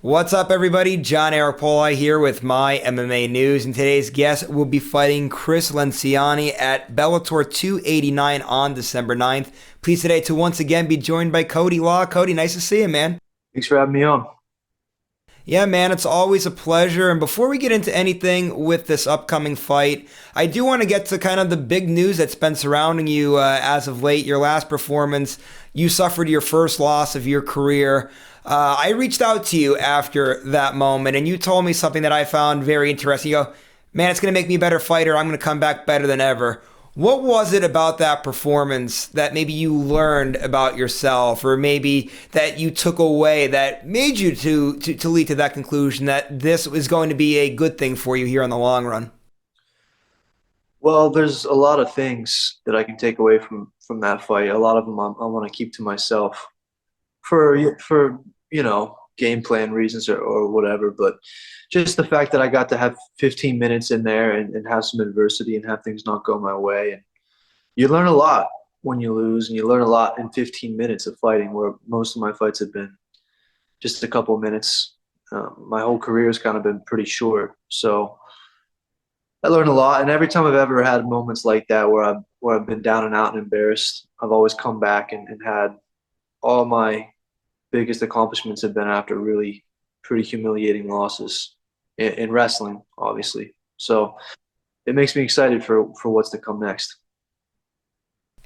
What's up, everybody? John Arapoli here with My MMA News, and today's guest will be fighting Chris Lenciani at Bellator 289 on December 9th. Pleased today to once again be joined by Cody Law. Cody, nice to see you, man. Thanks for having me on. Yeah, man, it's always a pleasure. And before we get into anything with this upcoming fight, I do want to get to kind of the big news that's been surrounding you as of late. Your last performance, you suffered your first loss of your career. I reached out to you after that moment, and you told me something that I found very interesting. You go, man, it's going to make me a better fighter. I'm going to come back better than ever. What was it about that performance that maybe you learned about yourself, or maybe that you took away that made you to lead to that conclusion that this was going to be a good thing for you here in the long run? Well, there's a lot of things that I can take away from that fight. A lot of them I want to keep to myself for game plan reasons or whatever. But just the fact that I got to have 15 minutes in there and have some adversity and have things not go my way, and you learn a lot when you lose, and you learn a lot in 15 minutes of fighting, where most of my fights have been just a couple of minutes. My whole career has kind of been pretty short, so I learned a lot, and every time I've ever had moments like that where I've been down and out and embarrassed, I've always come back and had all my biggest accomplishments have been after really pretty humiliating losses in wrestling, obviously. So it makes me excited for what's to come next.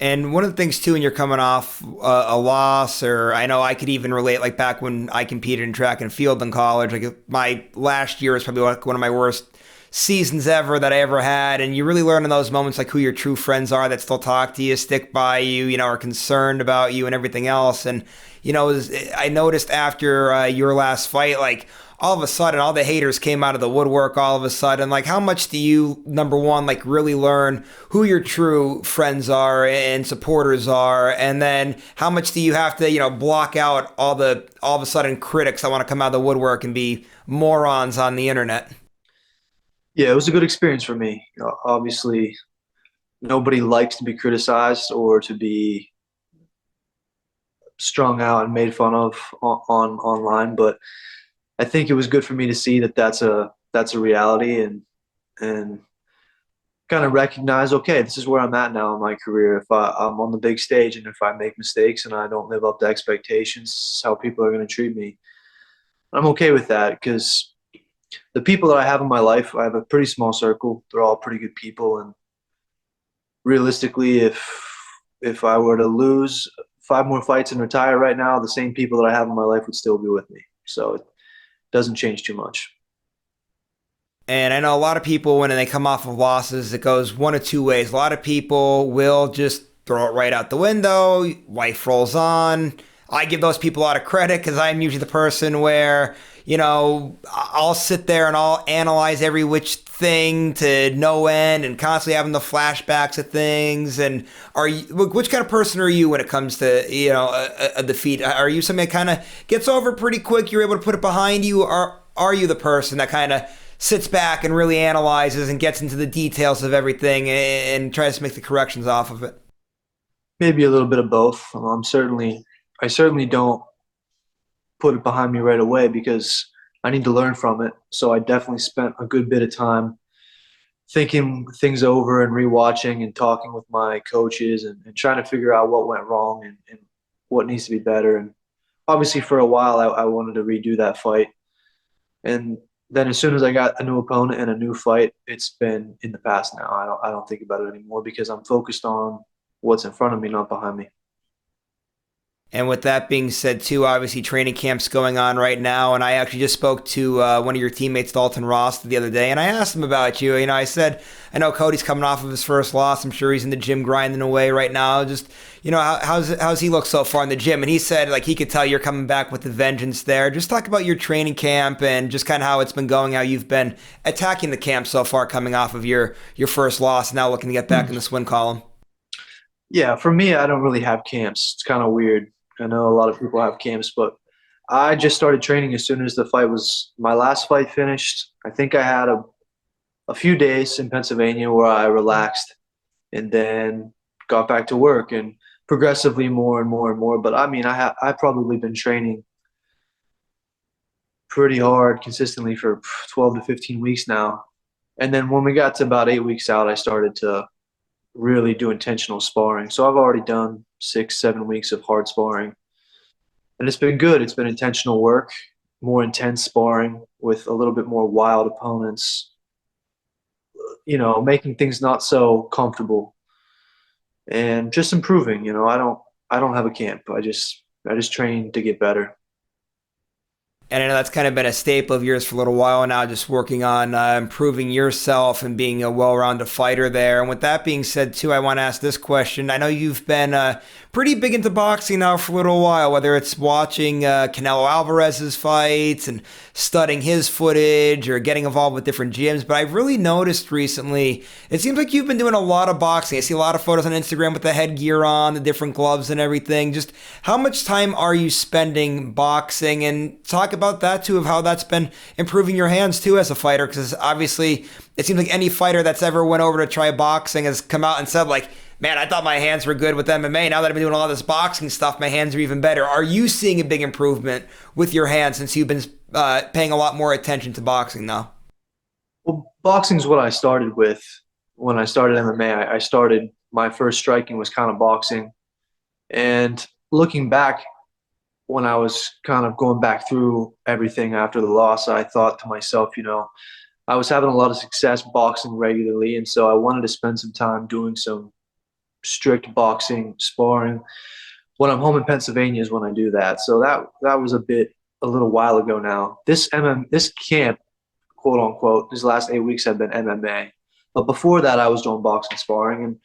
And one of the things too, when you're coming off a loss, or I know I could even relate, like back when I competed in track and field in college, like my last year was probably like one of my worst seasons ever that I ever had. And you really learn in those moments like who your true friends are that still talk to you, stick by you, are concerned about you and everything else. And I noticed after your last fight, like all of a sudden all the haters came out of the woodwork all of a sudden. Like, how much do you, number one, like really learn who your true friends are and supporters are, and then how much do you have to block out all of a sudden critics that want to come out of the woodwork and be morons on the internet? Yeah, it was a good experience for me. Obviously, nobody likes to be criticized or to be strung out and made fun of on online, but I think it was good for me to see that that's a reality, and kind of recognize, okay, this is where I'm at now in my career. If I'm on the big stage and if I make mistakes and I don't live up to expectations, this is how people are going to treat me. I'm okay with that because the people that I have in my life, I have a pretty small circle. They're all pretty good people, and realistically, if I were to lose 5 more fights and retire right now, the same people that I have in my life would still be with me. So it doesn't change too much. And I know a lot of people, when they come off of losses, it goes one of two ways. A lot of people will just throw it right out the window, life rolls on. I give those people a lot of credit because I'm usually the person where, I'll sit there and I'll analyze every which thing to no end and constantly having the flashbacks of things. And which kind of person are you when it comes to, a defeat? Are you somebody that kind of gets over pretty quick? You're able to put it behind you? Or are you the person that kind of sits back and really analyzes and gets into the details of everything and tries to make the corrections off of it? Maybe a little bit of both. I certainly don't put it behind me right away because I need to learn from it. So I definitely spent a good bit of time thinking things over and rewatching and talking with my coaches and trying to figure out what went wrong and what needs to be better. And obviously, for a while, I wanted to redo that fight. And then as soon as I got a new opponent and a new fight, it's been in the past now. I don't think about it anymore because I'm focused on what's in front of me, not behind me. And with that being said, too, obviously training camp's going on right now, and I actually just spoke to one of your teammates, Dalton Ross, the other day, and I asked him about you. I said, I know Cody's coming off of his first loss. I'm sure he's in the gym grinding away right now. Just, how's he look so far in the gym? And he said, like, he could tell you're coming back with a vengeance there. Just talk about your training camp and just kind of how it's been going, how you've been attacking the camp so far, coming off of your first loss, and now looking to get back in the win column. Yeah, for me, I don't really have camps. It's kind of weird. I know a lot of people have camps, but I just started training as soon as my last fight finished. I think I had a few days in Pennsylvania where I relaxed and then got back to work and progressively more and more and more. But I mean, I've probably been training pretty hard consistently for 12 to 15 weeks now. And then when we got to about 8 weeks out, I started to really do intentional sparring. So I've already done 6, 7 weeks of hard sparring, and it's been good. It's been intentional work, more intense sparring with a little bit more wild opponents, making things not so comfortable and just improving. I don't have a camp. I just train to get better. And I know that's kind of been a staple of yours for a little while now, just working on improving yourself and being a well-rounded fighter there. And with that being said, too, I want to ask this question. I know you've been pretty big into boxing now for a little while, whether it's watching Canelo Alvarez's fights and studying his footage or getting involved with different gyms. But I've really noticed recently, it seems like you've been doing a lot of boxing. I see a lot of photos on Instagram with the headgear on, the different gloves and everything. Just how much time are you spending boxing? And talk about that too, of how that's been improving your hands too as a fighter, because obviously it seems like any fighter that's ever went over to try boxing has come out and said like, man, I thought my hands were good with MMA. Now that I've been doing a lot of this boxing stuff, my hands are even better. Are you seeing a big improvement with your hands since you've been paying a lot more attention to boxing now? Well, boxing's what I started with when I started MMA. I started my first striking was kind of boxing, and looking back, when I was kind of going back through everything after the loss, I thought to myself, I was having a lot of success boxing regularly, and so I wanted to spend some time doing some strict boxing sparring. When I'm home in Pennsylvania is when I do that. So that was a little while ago now. This camp, quote unquote, these last 8 weeks have been MMA. But before that, I was doing boxing sparring, and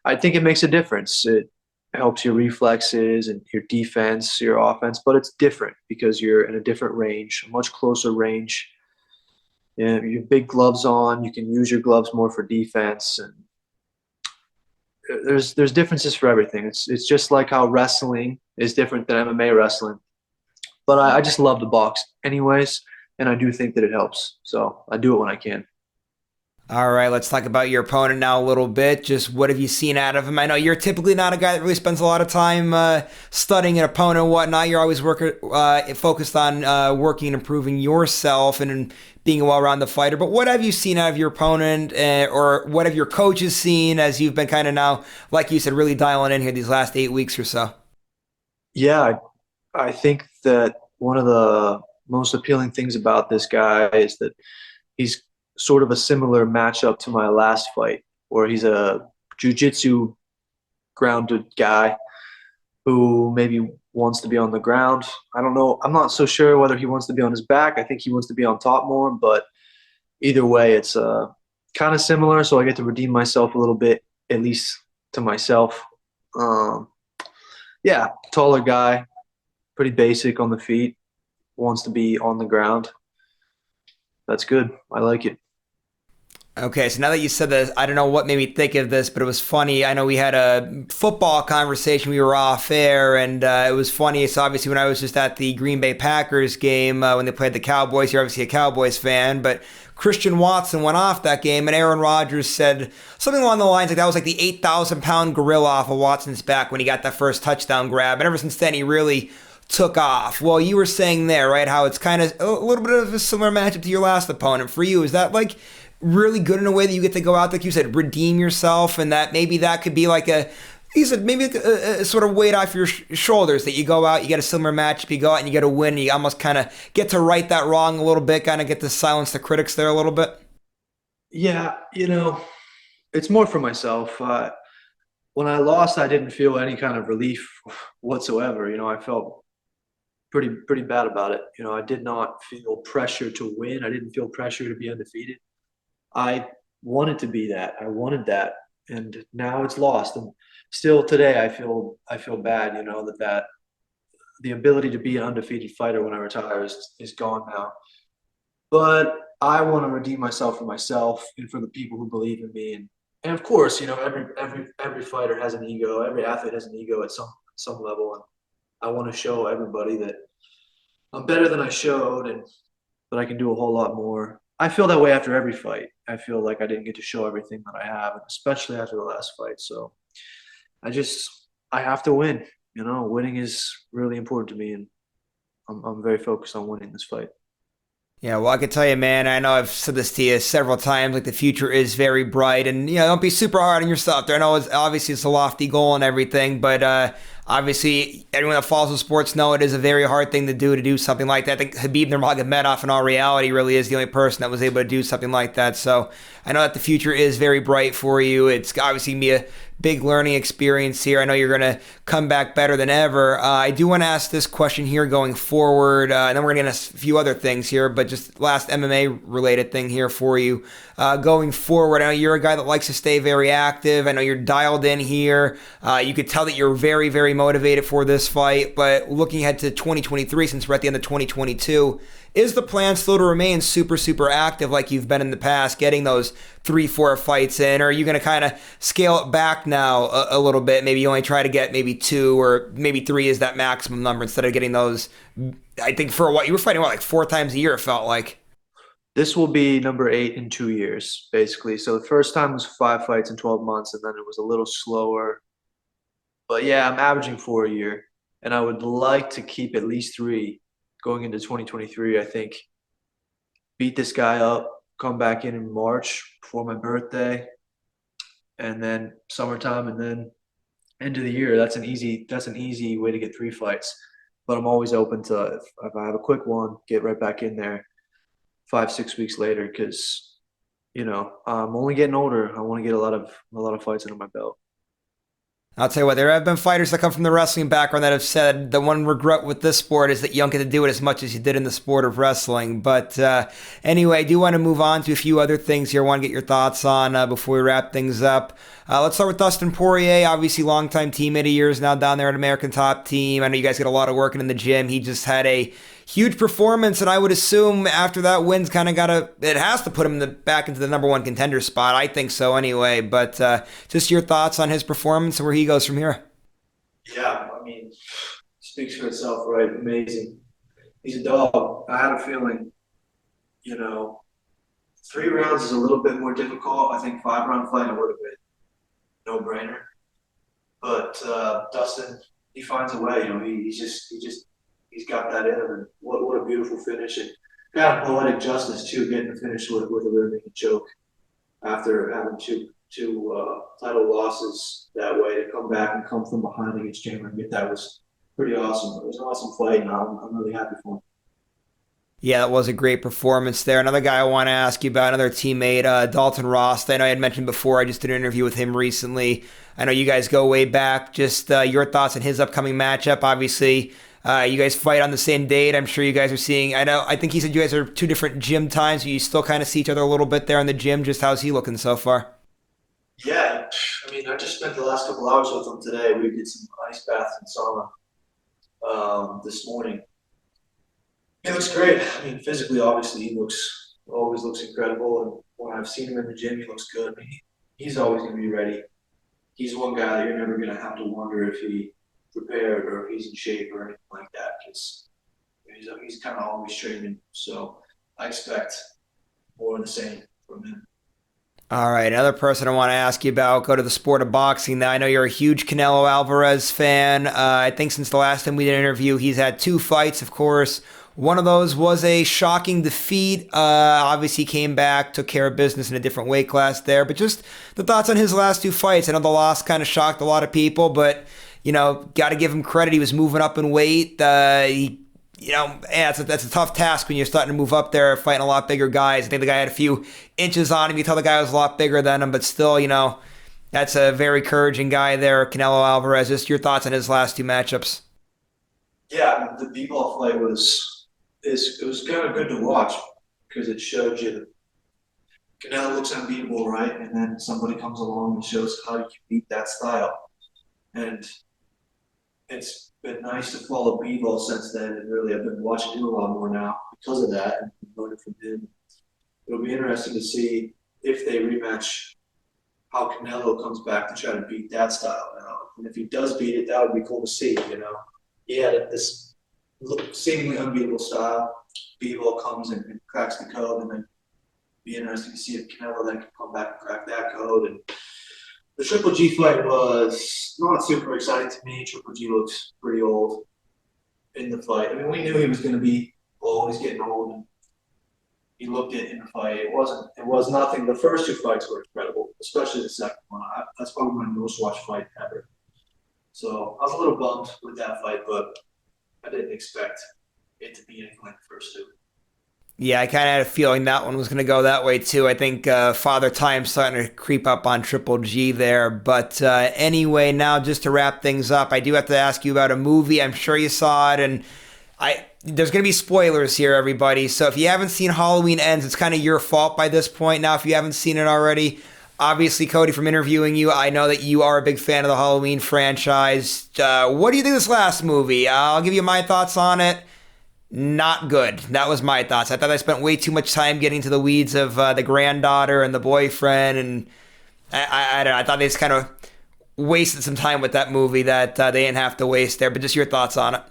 I think it makes a difference. It helps your reflexes and your defense, your offense, but it's different because you're in a different range, a much closer range. And you have big gloves on. You can use your gloves more for defense, and there's differences for everything. It's just like how wrestling is different than MMA wrestling. But I just love the box anyways, and I do think that it helps. So I do it when I can. All right, let's talk about your opponent now a little bit. Just what have you seen out of him? I know you're typically not a guy that really spends a lot of time studying an opponent and whatnot. You're always focused on working and improving yourself and being a well-rounded fighter. But what have you seen out of your opponent, or what have your coaches seen as you've been kind of now, like you said, really dialing in here these last 8 weeks or so? Yeah, I think that one of the most appealing things about this guy is that he's sort of a similar matchup to my last fight, where he's a jujitsu grounded guy who maybe wants to be on the ground. I don't know. I'm not so sure whether he wants to be on his back. I think he wants to be on top more, but either way, it's kind of similar. So I get to redeem myself a little bit, at least to myself. Um, yeah, taller guy, pretty basic on the feet, wants to be on the ground. That's good. I like it. Okay, so now that you said this, I don't know what made me think of this, but it was funny. I know we had a football conversation. We were off air, and it was funny. So obviously, when I was just at the Green Bay Packers game when they played the Cowboys, you're obviously a Cowboys fan, but Christian Watson went off that game, and Aaron Rodgers said something along the lines like that was like the 8,000-pound gorilla off of Watson's back when he got that first touchdown grab, and ever since then, he really took off. Well, you were saying there, right, how it's kind of a little bit of a similar matchup to your last opponent. For you, is that like really good in a way that you get to go out, like you said, redeem yourself, and that maybe that could be like he said, maybe a sort of weight off your shoulders that you go out, you get a similar matchup, you go out and you get a win, and you almost kind of get to right that wrong a little bit, kind of get to silence the critics there a little bit. Yeah, it's more for myself. When I lost, I didn't feel any kind of relief whatsoever. I felt pretty bad about it. I did not feel pressure to win. I didn't feel pressure to be undefeated. I wanted to be that. I wanted that, and now it's lost. And still today, I feel bad. That the ability to be an undefeated fighter when I retire is gone now. But I want to redeem myself for myself and for the people who believe in me. And of course, every fighter has an ego. Every athlete has an ego at some level, and I want to show everybody that I'm better than I showed, and but I can do a whole lot more. I feel that way after every fight. I feel like I didn't get to show everything that I have, and especially after the last fight. So I just I have to win. Winning is really important to me, and I'm very focused on winning this fight. Yeah, well, I can tell you, man, I know I've said this to you several times, like the future is very bright and, don't be super hard on yourself there. I know it's a lofty goal and everything, but obviously everyone that follows the sports know it is a very hard thing to do something like that. I think Habib Nurmagomedov in all reality really is the only person that was able to do something like that. So I know that the future is very bright for you. It's obviously gonna be a big learning experience here. I know you're going to come back better than ever. I do want to ask this question here going forward, and then we're going to get a few other things here, but just last MMA related thing here for you. Going forward, I know you're a guy that likes to stay very active. I know you're dialed in here. You could tell that you're very, very motivated for this fight, but looking ahead to 2023, since we're at the end of 2022, is the plan still to remain super, super active like you've been in the past, getting those 3, 4 fights in? Or are you going to kind of scale it back now a little bit? Maybe you only try to get maybe 2 or maybe 3 is that maximum number instead of getting those. I think for what you were fighting, like 4 times a year, it felt like. This will be number 8 in 2 years, basically. So the first time was 5 fights in 12 months, and then it was a little slower. But yeah, I'm averaging 4 a year, and I would like to keep at least 3 going into 2023. I think beat this guy up, come back in March before my birthday, and then summertime, and then end of the year. That's an easy way to get 3 fights. But I'm always open to if I have a quick one, get right back in there 5, 6 weeks later because I'm only getting older. I want to get a lot of fights under my belt. I'll tell you what, there have been fighters that come from the wrestling background that have said the one regret with this sport is that you don't get to do it as much as you did in the sport of wrestling. But anyway, I do want to move on to a few other things here I want to get your thoughts on before we wrap things up. Let's start with Dustin Poirier, obviously longtime teammate of yours now down there at American Top Team. I know you guys get a lot of working in the gym. He just had a huge performance, and I would assume after that win's kind of it has to put him back into the #1 contender spot. I think so anyway. But just your thoughts on his performance and where he goes from here. Yeah, I mean, speaks for itself, right? Amazing. He's a dog. I have a feeling, you know, 3 rounds is a little bit more difficult. I think 5 round fight would have been no brainer. But Dustin, he finds a way. He's got that in him. And what a beautiful finish and kind of poetic justice too, getting the finish with a rear naked choke after having two title losses that way to come back and come from behind against Chandler and get that was pretty awesome. It was an awesome fight, and I'm really happy for him. Yeah, that was a great performance there. Another guy I want to ask you about, another teammate, Dalton Ross. I know I had mentioned before, I just did an interview with him recently. I know you guys go way back. Just your thoughts on his upcoming matchup. Obviously, you guys fight on the same date. I'm sure you guys are seeing. I think he said you guys are 2 different gym times. You still kind of see each other a little bit there in the gym. Just how's he looking so far? Yeah, I mean, I just spent the last couple hours with him today. We did some ice baths and sauna this morning. He looks great. I mean, physically, obviously, always looks incredible. And when I've seen him in the gym, he looks good. I mean, he's always going to be ready. He's one guy that you're never going to have to wonder if he prepared or if he's in shape or anything like that because he's kind of always training. So I expect more of the same from him. All right, another person I want to ask you about. Go to the sport of boxing. Now I know you're a huge Canelo Alvarez fan. I think since the last time we did an interview, he's had 2 fights, of course. One of those was a shocking defeat. Obviously, came back, took care of business in a different weight class there. But just the thoughts on his last 2 fights. I know the loss kind of shocked a lot of people, but got to give him credit. He was moving up in weight. That's a tough task when you're starting to move up there, fighting a lot bigger guys. I think the guy had a few inches on him. You tell the guy was a lot bigger than him, but still, that's a very encouraging guy there, Canelo Alvarez. Just your thoughts on his last 2 matchups. Yeah, the b-ball fight it was kind of good to watch because it showed you that Canelo looks unbeatable, right? And then somebody comes along and shows how you can beat that style. And it's been nice to follow b-ball since then, and really I've been watching him a lot more now because of that and learning from him. It'll be interesting to see if they rematch how Canelo comes back to try to beat that style. And if he does beat it, that would be cool to see. He had this seemingly unbeatable style. B-ball comes and cracks the code, and then be interesting to see if Canelo then can come back and crack that code. And the Triple G fight was not super exciting to me. Triple G looks pretty old in the fight. I mean, we knew he was going to be old. He's getting old. he looked it in the fight. It was nothing. The first two fights were incredible, especially the second one. That's probably my most watched fight ever. So I was a little bummed with that fight, but I didn't expect it to be anything like the first two. Yeah, I kind of had a feeling that one was going to go that way too. I think Father Time's starting to creep up on Triple G there. But anyway, now just to wrap things up, I do have to ask you about a movie. I'm sure you saw it, and there's going to be spoilers here, everybody. So if you haven't seen Halloween Ends, it's kind of your fault by this point now if you haven't seen it already. Obviously, Cody, from interviewing you, I know that you are a big fan of the Halloween franchise. What do you think of this last movie? I'll give you my thoughts on it. Not good. That was my thoughts. I thought I spent way too much time getting to the weeds of the granddaughter and the boyfriend, and I don't know. I thought they just kind of wasted some time with that movie that they didn't have to waste there. But just your thoughts on it.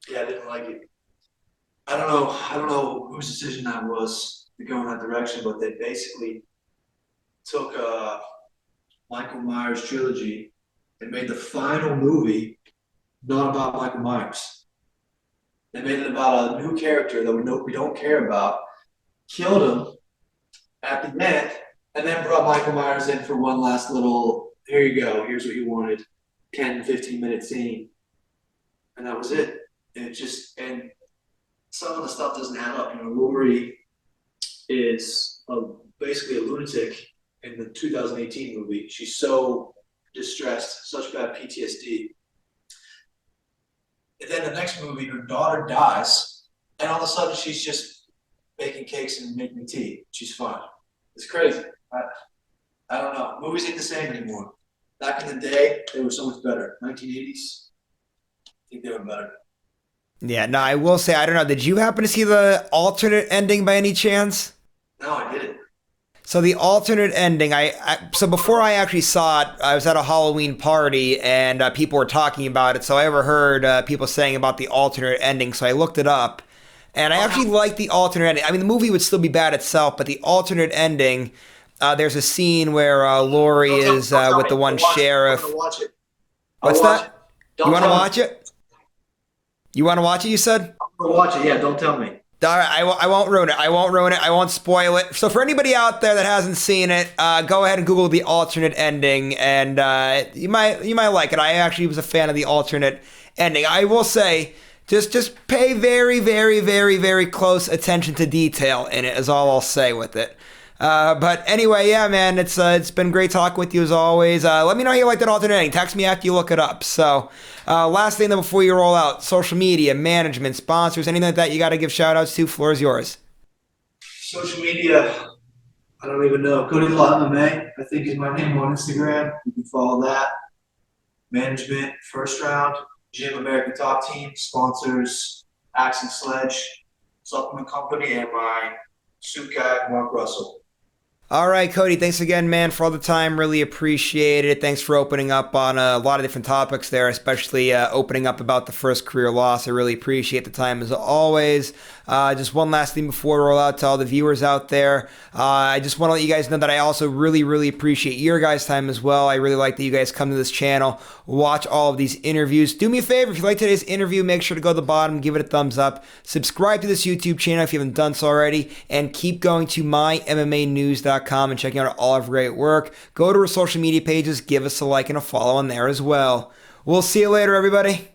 Yeah, I didn't like it. I don't know. I don't know whose decision that was to go in that direction, but they basically took Michael Myers trilogy and made the final movie not about Michael Myers. They made it about a new character that we don't care about, killed him at the end, and then brought Michael Myers in for one last little, here you go, here's what you wanted, 10, 15-minute scene. And that was it. And it just, and some of the stuff doesn't add up. You know, Lori is basically a lunatic in the 2018 movie. She's so distressed, such bad PTSD. And then the next movie, her daughter dies, and all of a sudden she's just baking cakes and making tea. She's fine. It's crazy. I don't know. Movies ain't the same anymore. Back in the day, they were so much better. 1980s, I think they were better. Yeah, no, I will say, I don't know. Did you happen to see the alternate ending by any chance? No, I didn't. So the alternate ending, so before I actually saw it, I was at a Halloween party and people were talking about it. So I overheard people saying about the alternate ending. So I looked it up, and I actually liked the alternate ending. I mean, the movie would still be bad itself, but the alternate ending, there's a scene where Lori is with the one sheriff. I'm gonna watch it. What's that? You want to tell me. watch it? You want to watch it? You said. I'm gonna watch it. Yeah, don't tell me. All right, I won't ruin it. I won't ruin it. I won't spoil it. So for anybody out there that hasn't seen it, go ahead and Google the alternate ending, and you might like it. I actually was a fan of the alternate ending. I will say, just pay very, very, very, very close attention to detail in it. Is all I'll say with it. But anyway, yeah, man, it's been great talking with you as always. Let me know how you like that alternate ending. Text me after you look it up. So, last thing though before you roll out, social media, management, sponsors, anything like that you got to give shout outs to. Floor is yours. Social media, I don't even know. Cody Law MMA, I think is my name on Instagram. You can follow that. Management, first round, Gym American Top Team, sponsors, Axe and Sledge, Supplement Company, and my suit guy, Mark Russell. All right, Cody, thanks again, man, for all the time. Really appreciate it. Thanks for opening up on a lot of different topics there, especially opening up about the first career loss. I really appreciate the time as always. Just one last thing before we roll out to all the viewers out there. I just want to let you guys know that I also really, really appreciate your guys' time as well. I really like that you guys come to this channel, watch all of these interviews. Do me a favor, if you like today's interview, make sure to go to the bottom, give it a thumbs up, subscribe to this YouTube channel if you haven't done so already, and keep going to MyMMANews.com and checking out all of our great work. Go to our social media pages, give us a like and a follow on there as well. We'll see you later, everybody.